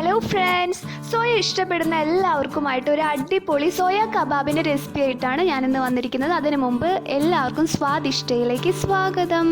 Hello friends, soya ഇഷ്ടപ്പെടുന്ന എല്ലാവർക്കുമായിട്ട് ഒരു അടിപൊളി സോയ കബാബിൻ്റെ റെസിപ്പി ആയിട്ടാണ് ഞാനിന്ന് വന്നിരിക്കുന്നത്. അതിനു മുമ്പ് എല്ലാവർക്കും സ്വാദിഷ്ടയിലേക്ക് സ്വാഗതം.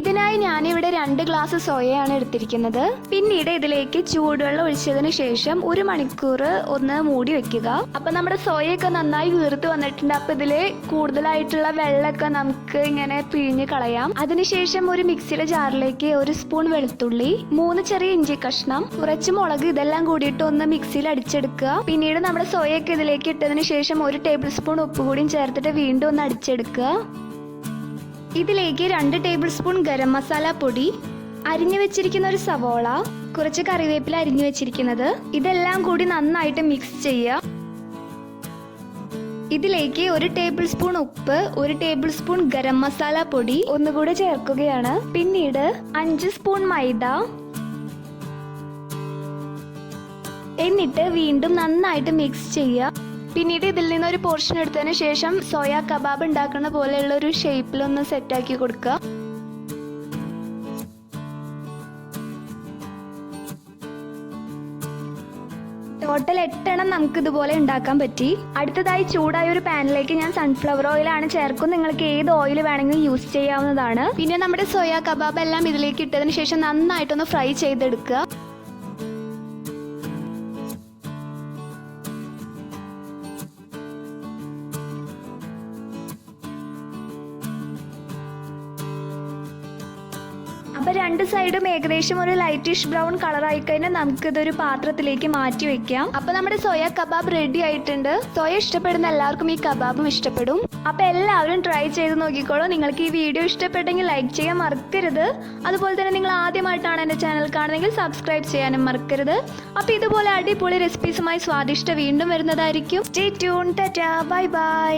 ഇതിനായി ഞാനിവിടെ 2 ഗ്ലാസ് സോയയാണ് എടുത്തിരിക്കുന്നത്. പിന്നീട് ഇതിലേക്ക് ചൂടുവെള്ളം ഒഴിച്ചതിന് ശേഷം 1 മണിക്കൂർ ഒന്ന് മൂടി വെക്കുക. അപ്പൊ നമ്മുടെ സോയയൊക്കെ നന്നായി വീർത്ത് വന്നിട്ടുണ്ട്. അപ്പൊ ഇതില് കൂടുതലായിട്ടുള്ള വെള്ളമൊക്കെ നമുക്ക് ഇങ്ങനെ പിഴിഞ്ഞ് കളയാം. അതിനുശേഷം ഒരു മിക്സിയുടെ ജാറിലേക്ക് 1 സ്പൂൺ വെളുത്തുള്ളി, 3 ചെറിയ ഇഞ്ചി കഷ്ണം, കുറച്ച് മുളക്, ഇതെല്ലാം കൂടിയിട്ട് ഒന്ന് മിക്സിയിൽ അടിച്ചെടുക്കുക. പിന്നീട് നമ്മുടെ സോയയൊക്കെ ഇതിലേക്ക് ഇട്ടതിന് ശേഷം 1 ടേബിൾ സ്പൂൺ ഉപ്പ് കൂടിയും ചേർത്തിട്ട് വീണ്ടും ഒന്ന് അടിച്ചെടുക്കുക. ഇതിലേക്ക് 2 ടേബിൾ സ്പൂൺ ഗരം മസാല പൊടി, അരിഞ്ഞു വെച്ചിരിക്കുന്ന ഒരു സവോള, കുറച്ച് കറിവേപ്പില അരിഞ്ഞു വെച്ചിരിക്കുന്നത്, ഇതെല്ലാം കൂടി നന്നായിട്ട് മിക്സ് ചെയ്യുക. ഇതിലേക്ക് 1 ടേബിൾ സ്പൂൺ ഉപ്പ്, 1 ടേബിൾ സ്പൂൺ ഗരം മസാല പൊടി ഒന്നുകൂടെ ചേർക്കുകയാണ്. പിന്നീട് 5 സ്പൂൺ മൈദ, എന്നിട്ട് വീണ്ടും നന്നായിട്ട് മിക്സ് ചെയ്യുക. പിന്നീട് ഇതിൽ നിന്ന് ഒരു പോർഷൻ എടുത്തതിന് ശേഷം സോയ കബാബ് ഉണ്ടാക്കുന്ന പോലെയുള്ള ഒരു ഷേപ്പിലൊന്ന് സെറ്റാക്കി കൊടുക്കുക. ടോട്ടൽ 8 എണ്ണം നമുക്ക് ഇതുപോലെ ഉണ്ടാക്കാൻ പറ്റി. അടുത്തതായി ചൂടായ ഒരു പാനിലേക്ക് ഞാൻ സൺഫ്ലവർ ഓയിലാണ് ചേർക്കും. നിങ്ങൾക്ക് ഏത് ഓയിൽ വേണമെങ്കിലും യൂസ് ചെയ്യാവുന്നതാണ്. പിന്നെ നമ്മുടെ സോയ കബാബ് എല്ലാം ഇതിലേക്ക് ഇട്ടതിന് ശേഷം നന്നായിട്ടൊന്ന് ഫ്രൈ ചെയ്തെടുക്കുക. അപ്പോൾ 2 സൈഡും ഏകദേശം ഒരു ലൈറ്റിഷ് ബ്രൗൺ കളർ ആയി കഴിഞ്ഞാൽ നമുക്കിതൊരു പാത്രത്തിലേക്ക് മാറ്റി വെക്കാം. അപ്പോൾ നമ്മുടെ സോയ കബാബ് റെഡി ആയിട്ടുണ്ട്. സോയ ഇഷ്ടപ്പെടുന്ന എല്ലാവർക്കും ഈ കബാബും ഇഷ്ടപ്പെടും. അപ്പോൾ എല്ലാവരും ട്രൈ ചെയ്ത് നോക്കിക്കോളൂ. നിങ്ങൾക്ക് ഈ വീഡിയോ ഇഷ്ടപ്പെട്ടെങ്കിൽ ലൈക്ക് ചെയ്യാൻ മറക്കരുത്. അതുപോലെ തന്നെ നിങ്ങൾ ആദ്യമായിട്ടാണ് എൻ്റെ ചാനൽ കാണുന്നതെങ്കിൽ സബ്സ്ക്രൈബ് ചെയ്യാനും മറക്കരുത്. അപ്പോൾ ഇതുപോലെ അടിപൊളി റെസിപ്പീസുമായി സ്വാദിഷ്ട വീണ്ടും വരുന്നതായിരിക്കും. Stay tune. Tata, bye bye.